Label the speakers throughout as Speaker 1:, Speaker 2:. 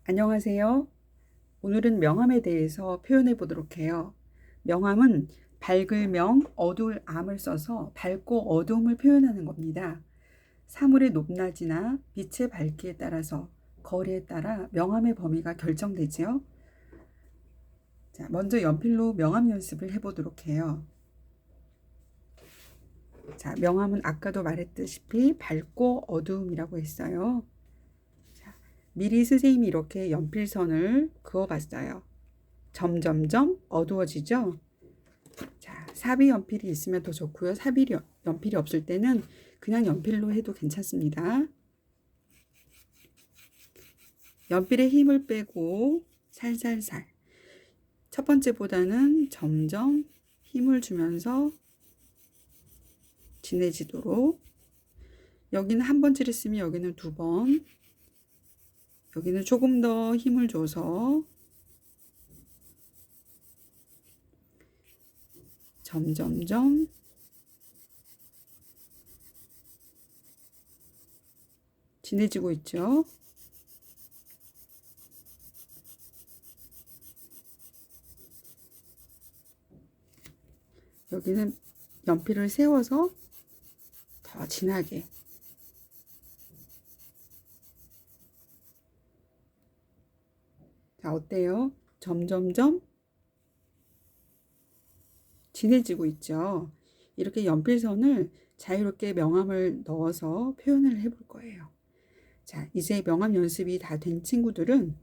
Speaker 1: 안녕하세요. 오늘은 명암에 대해서 표현해 보도록 해요. 명암은 밝을 명, 어두울 암을 써서 밝고 어두움을 표현하는 겁니다. 사물의 높낮이나 빛의 밝기에 따라서 거리에 따라 명암의 범위가 결정되지요. 자, 먼저 연필로 명암 연습을 해보도록 해요. 자, 명암은 아까도 말했다시피 밝고 어두움이라고 했어요. 미리 선생님이 이렇게 연필선을 그어봤어요. 점점점 어두워지죠? 자, 사비 연필이 있으면 더 좋고요. 사비 연필이 없을 때는 그냥 연필로 해도 괜찮습니다. 연필에 힘을 빼고 살살살. 첫 번째보다는 점점 힘을 주면서 진해지도록. 여기는 한 번 찌르으면 여기는 두 번. 여기는 조금 더 힘을 줘서 점점점 진해지고 있죠. 여기는 연필을 세워서 더 진하게. 자, 어때요? 점점점 진해지고 있죠. 이렇게 연필선을 자유롭게 명암을 넣어서 표현을 해볼 거예요. 자, 이제 명암 연습이 다 된 친구들은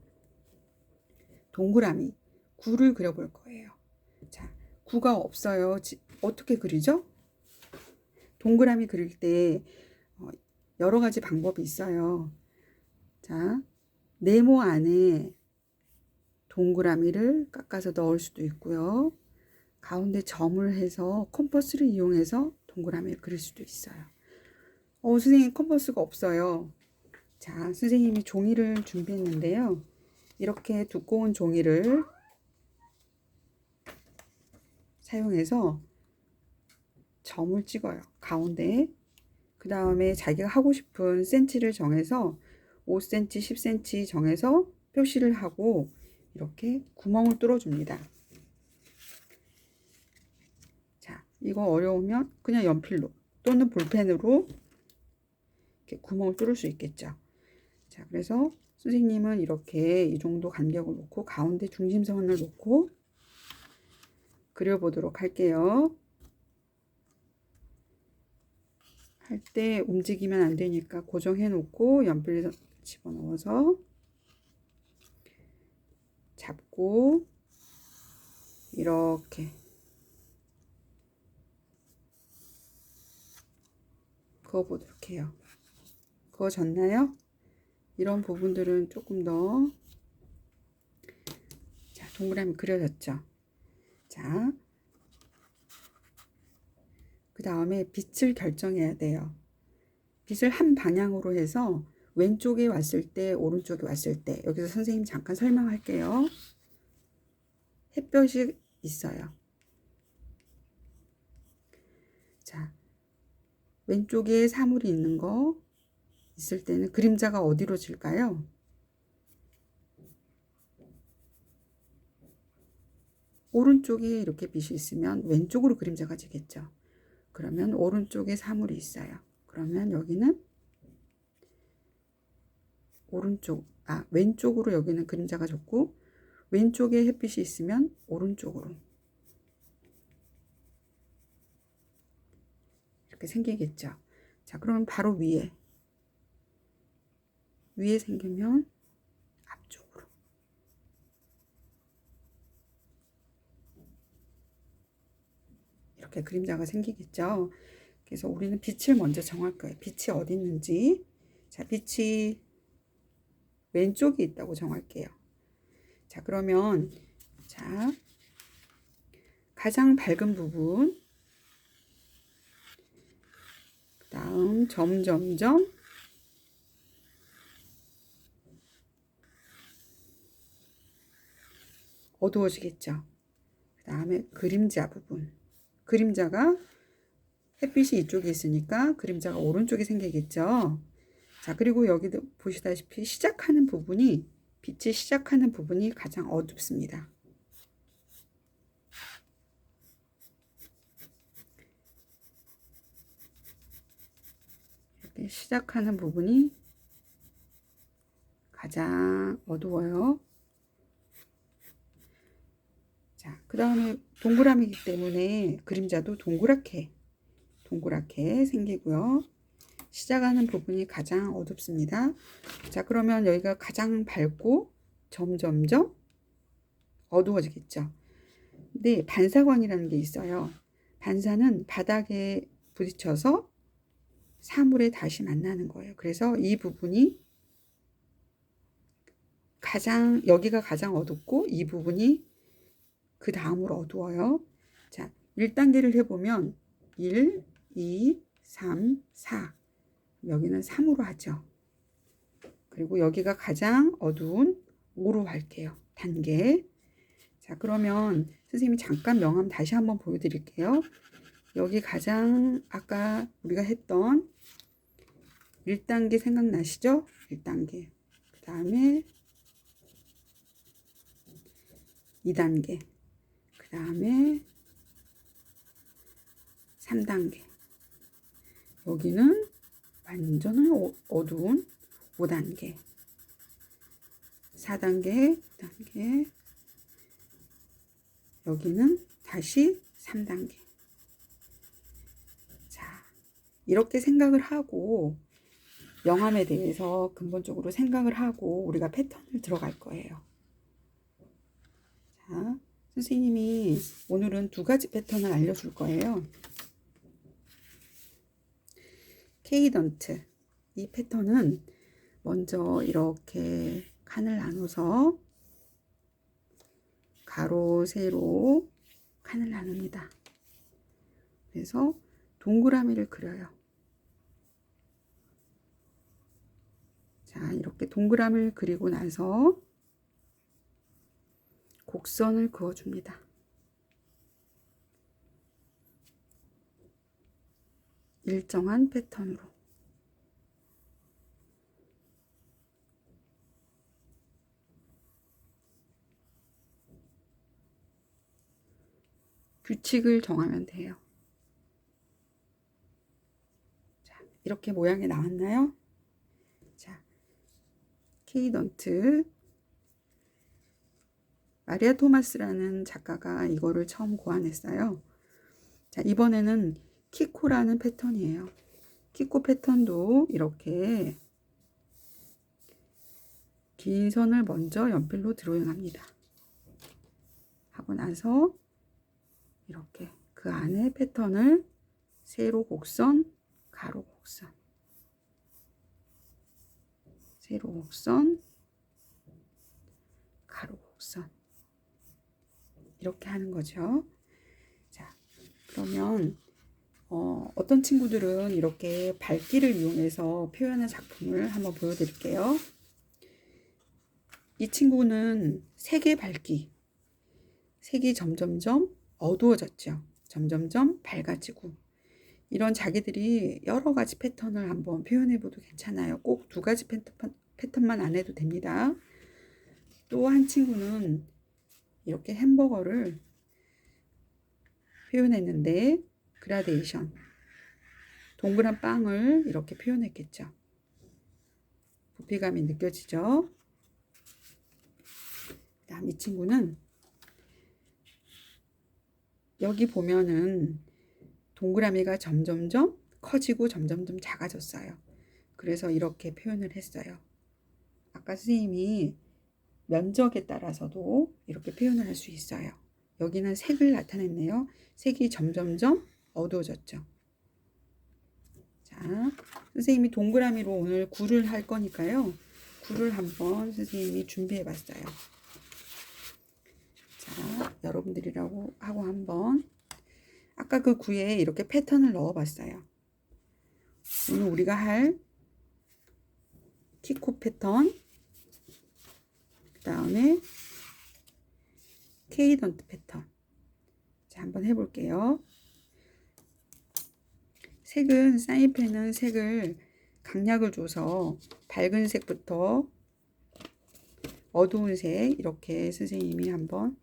Speaker 1: 동그라미, 구를 그려볼 거예요. 자, 구가 없어요. 어떻게 그리죠? 동그라미 그릴 때 여러 가지 방법이 있어요. 자, 네모 안에 동그라미를 깎아서 넣을 수도 있고요. 가운데 점을 해서 컴퍼스를 이용해서 동그라미를 그릴 수도 있어요. 선생님 컴퍼스가 없어요. 자, 선생님이 종이를 준비했는데요. 이렇게 두꺼운 종이를 사용해서 점을 찍어요. 가운데. 그 다음에 자기가 하고 싶은 센치를 정해서 5cm, 10cm 정해서 표시를 하고 이렇게 구멍을 뚫어줍니다. 자, 이거 어려우면 그냥 연필로 또는 볼펜으로 이렇게 구멍을 뚫을 수 있겠죠. 자, 그래서 선생님은 이렇게 이 정도 간격을 놓고 가운데 중심선을 놓고 그려보도록 할게요. 할 때 움직이면 안 되니까 고정해 놓고 연필 집어넣어서 잡고 이렇게 그어보도록 해요. 그어졌나요? 이런 부분들은 조금 더. 자, 동그라미 그려졌죠? 자, 그 다음에 빛을 결정해야 돼요. 빛을 한 방향으로 해서 왼쪽에 왔을 때, 오른쪽에 왔을 때. 여기서 선생님 잠깐 설명할게요. 햇볕이 있어요. 자, 왼쪽에 사물이 있는 거 있을 때는 그림자가 어디로 질까요? 오른쪽에 이렇게 빛이 있으면 왼쪽으로 그림자가 지겠죠. 그러면 오른쪽에 사물이 있어요. 그러면 여기는 왼쪽으로 여기는 그림자가 졌고 왼쪽에 햇빛이 있으면 오른쪽으로 이렇게 생기겠죠. 자, 그러면 바로 위에 생기면 앞쪽으로 이렇게 그림자가 생기겠죠. 그래서 우리는 빛을 먼저 정할 거예요. 빛이 어디 있는지. 자, 빛이 왼쪽에 있다고 정할게요. 자, 그러면 자, 가장 밝은 부분, 그 다음 점점점 어두워지겠죠. 그 다음에 그림자 부분, 그림자가 햇빛이 이쪽에 있으니까 그림자가 오른쪽에 생기겠죠. 자, 그리고 여기도 보시다시피 시작하는 부분이 빛이 시작하는 부분이 가장 어둡습니다. 이렇게 시작하는 부분이 가장 어두워요. 자, 그 다음에 동그라미이기 때문에 그림자도 동그랗게 생기고요. 시작하는 부분이 가장 어둡습니다. 자, 그러면 여기가 가장 밝고 점점점 어두워지겠죠. 근데 반사광이라는 게 있어요. 반사는 바닥에 부딪혀서 사물에 다시 만나는 거예요. 그래서 이 부분이 여기가 가장 어둡고 이 부분이 그 다음으로 어두워요. 자, 1단계를 해보면 1, 2, 3, 4. 여기는 3으로 하죠. 그리고 여기가 가장 어두운 5로 할게요. 단계. 자, 그러면 선생님이 잠깐 명암 다시 한번 보여드릴게요. 여기 가장 아까 우리가 했던 1단계 생각나시죠? 1단계. 그 다음에 2단계. 그 다음에 3단계. 여기는 완전히 어두운 5단계. 4단계, 5단계. 여기는 다시 3단계. 자, 이렇게 생각을 하고 명암에 대해서 근본적으로 생각을 하고 우리가 패턴을 들어갈 거예요. 자, 선생님이 오늘은 2가지 패턴을 알려줄 거예요. 케이던트. 이 패턴은 먼저 이렇게 칸을 나눠서 가로, 세로 칸을 나눕니다. 그래서 동그라미를 그려요. 자, 이렇게 동그라미를 그리고 나서 곡선을 그어줍니다. 일정한 패턴으로. 규칙을 정하면 돼요. 자, 이렇게 모양이 나왔나요? 자, 케이던트. 마리아 토마스라는 작가가 이거를 처음 고안했어요. 자, 이번에는 키코라는 패턴이에요. 키코 패턴도 이렇게 긴 선을 먼저 연필로 드로잉합니다. 하고 나서 이렇게 그 안에 패턴을 세로 곡선, 가로 곡선, 세로 곡선, 가로 곡선 이렇게 하는 거죠. 자, 그러면 어떤 친구들은 이렇게 밝기를 이용해서 표현한 작품을 한번 보여드릴게요. 이 친구는 색의 밝기, 색이 점점점 어두워졌죠. 점점점 밝아지고 이런 자기들이 여러 가지 패턴을 한번 표현해 봐도 괜찮아요. 꼭 2가지 패턴만 안 해도 됩니다. 또 한 친구는 이렇게 햄버거를 표현했는데 그라데이션, 동그란 빵을 이렇게 표현했겠죠. 부피감이 느껴지죠. 그다음 이 친구는 여기 보면은 동그라미가 점점점 커지고 점점점 작아졌어요. 그래서 이렇게 표현을 했어요. 아까 선생님이 면적에 따라서도 이렇게 표현을 할 수 있어요. 여기는 색을 나타냈네요. 색이 점점점 어두워졌죠. 자, 선생님이 동그라미로 오늘 굴을 할 거니까요. 굴을 한번 선생님이 준비해 봤어요. 자, 여러분들이라고 하고 한번 아까 그 구에 이렇게 패턴을 넣어 봤어요. 오늘 우리가 할 키코 패턴, 그 다음에 케이던트 패턴. 자, 한번 해볼게요. 색은 사인펜은 색을 강약을 줘서 밝은 색부터 어두운 색 이렇게 선생님이 한번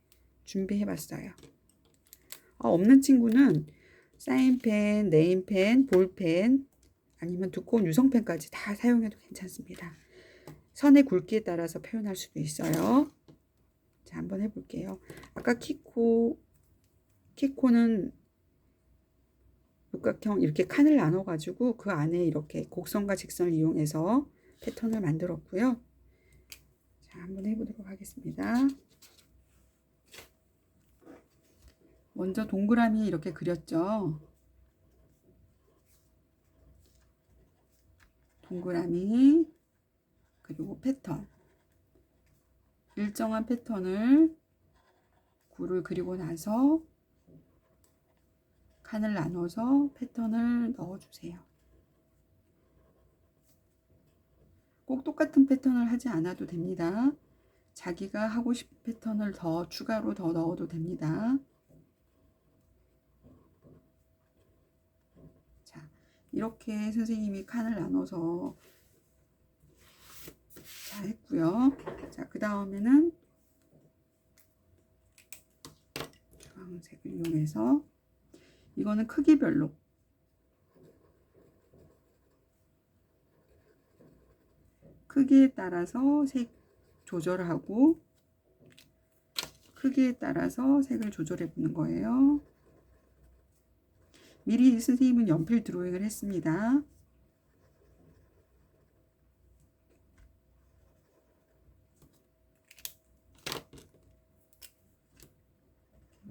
Speaker 1: 준비해 봤어요. 없는 친구는 사인펜, 네임펜, 볼펜 아니면 두꺼운 유성펜까지 다 사용해도 괜찮습니다. 선의 굵기에 따라서 표현할 수도 있어요. 자, 한번 해볼게요. 아까 키코는 육각형 이렇게 칸을 나눠 가지고 그 안에 이렇게 곡선과 직선을 이용해서 패턴을 만들었고요. 자, 한번 해보도록 하겠습니다. 먼저 동그라미 이렇게 그렸죠. 동그라미 그리고 패턴, 일정한 패턴을 구를 그리고 나서 칸을 나눠서 패턴을 넣어주세요. 꼭 똑같은 패턴을 하지 않아도 됩니다. 자기가 하고 싶은 패턴을 더 추가로 더 넣어도 됩니다. 자, 이렇게 선생님이 칸을 나눠서 잘 했고요. 자, 그 다음에는 주황색을 이용해서 이거는 크기별로 크기에 따라서 색 조절하고 크기에 따라서 색을 조절해 보는 거예요. 미리 선생님은 연필 드로잉을 했습니다.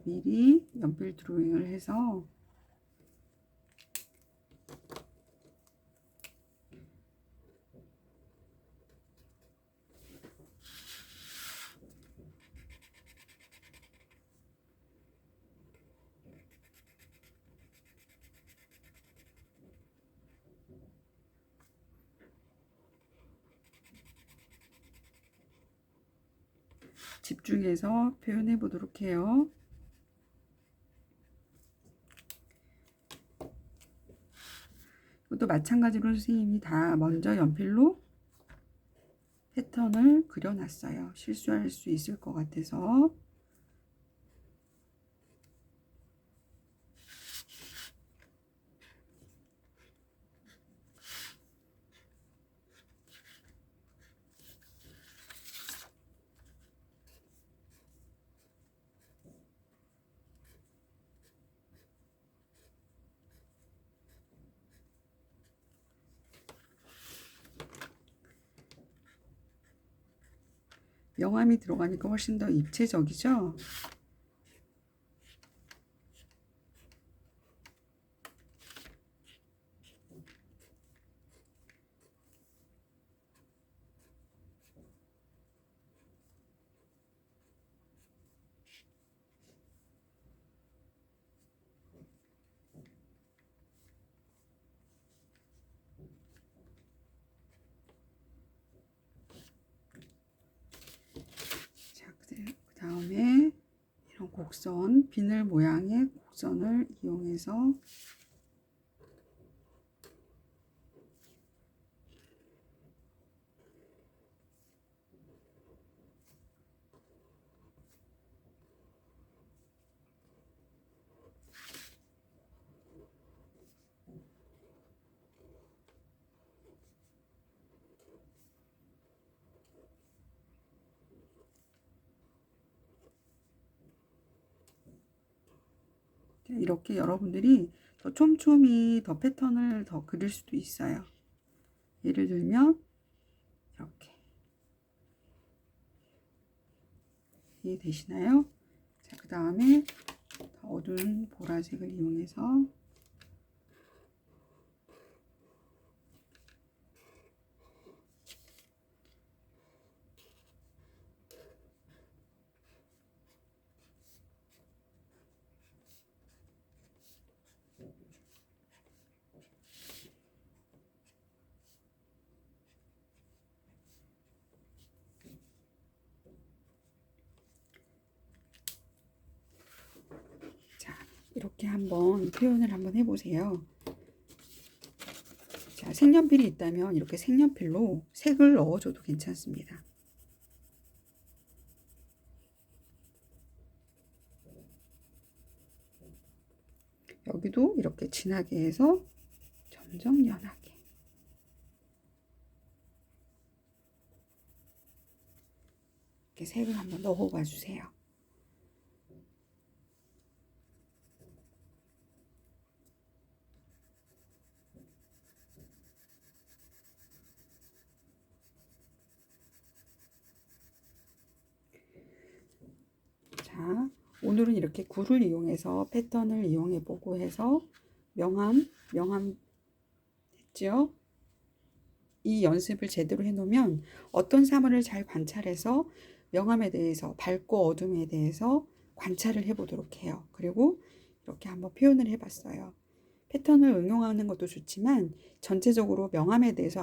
Speaker 1: 미리 연필 드로잉을 해서 집중해서 표현해 보도록 해요. 이것도 마찬가지로 선생님이 다 먼저 연필로 패턴을 그려놨어요. 실수할 수 있을 것 같아서. 명암이 들어가니까 훨씬 더 입체적이죠? 자, 그 다음에 이런 곡선, 비늘 모양의 곡선을 이용해서 이렇게 여러분들이 더 촘촘히 더 패턴을 더 그릴 수도 있어요. 예를 들면 이렇게 이해되시나요? 자, 그 다음에 더 어두운 보라색을 이용해서 이렇게 한번 표현을 한번 해보세요. 자, 색연필이 있다면 이렇게 색연필로 색을 넣어줘도 괜찮습니다. 여기도 이렇게 진하게 해서 점점 연하게. 이렇게 색을 한번 넣어봐 주세요. 자, 오늘은 이렇게 굴을 이용해서 패턴을 이용해 보고 해서 명암 했죠. 이 연습을 제대로 해 놓으면 어떤 사물을 잘 관찰해서 명암에 대해서, 밝고 어둠에 대해서 관찰을 해 보도록 해요. 그리고 이렇게 한번 표현을 해 봤어요. 패턴을 응용하는 것도 좋지만 전체적으로 명암에 대해서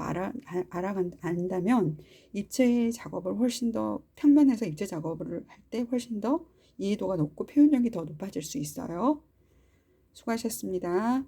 Speaker 1: 안다면 입체 작업을 훨씬 더, 평면에서 입체 작업을 할 때 훨씬 더 이해도가 높고 표현력이 더 높아질 수 있어요. 수고하셨습니다.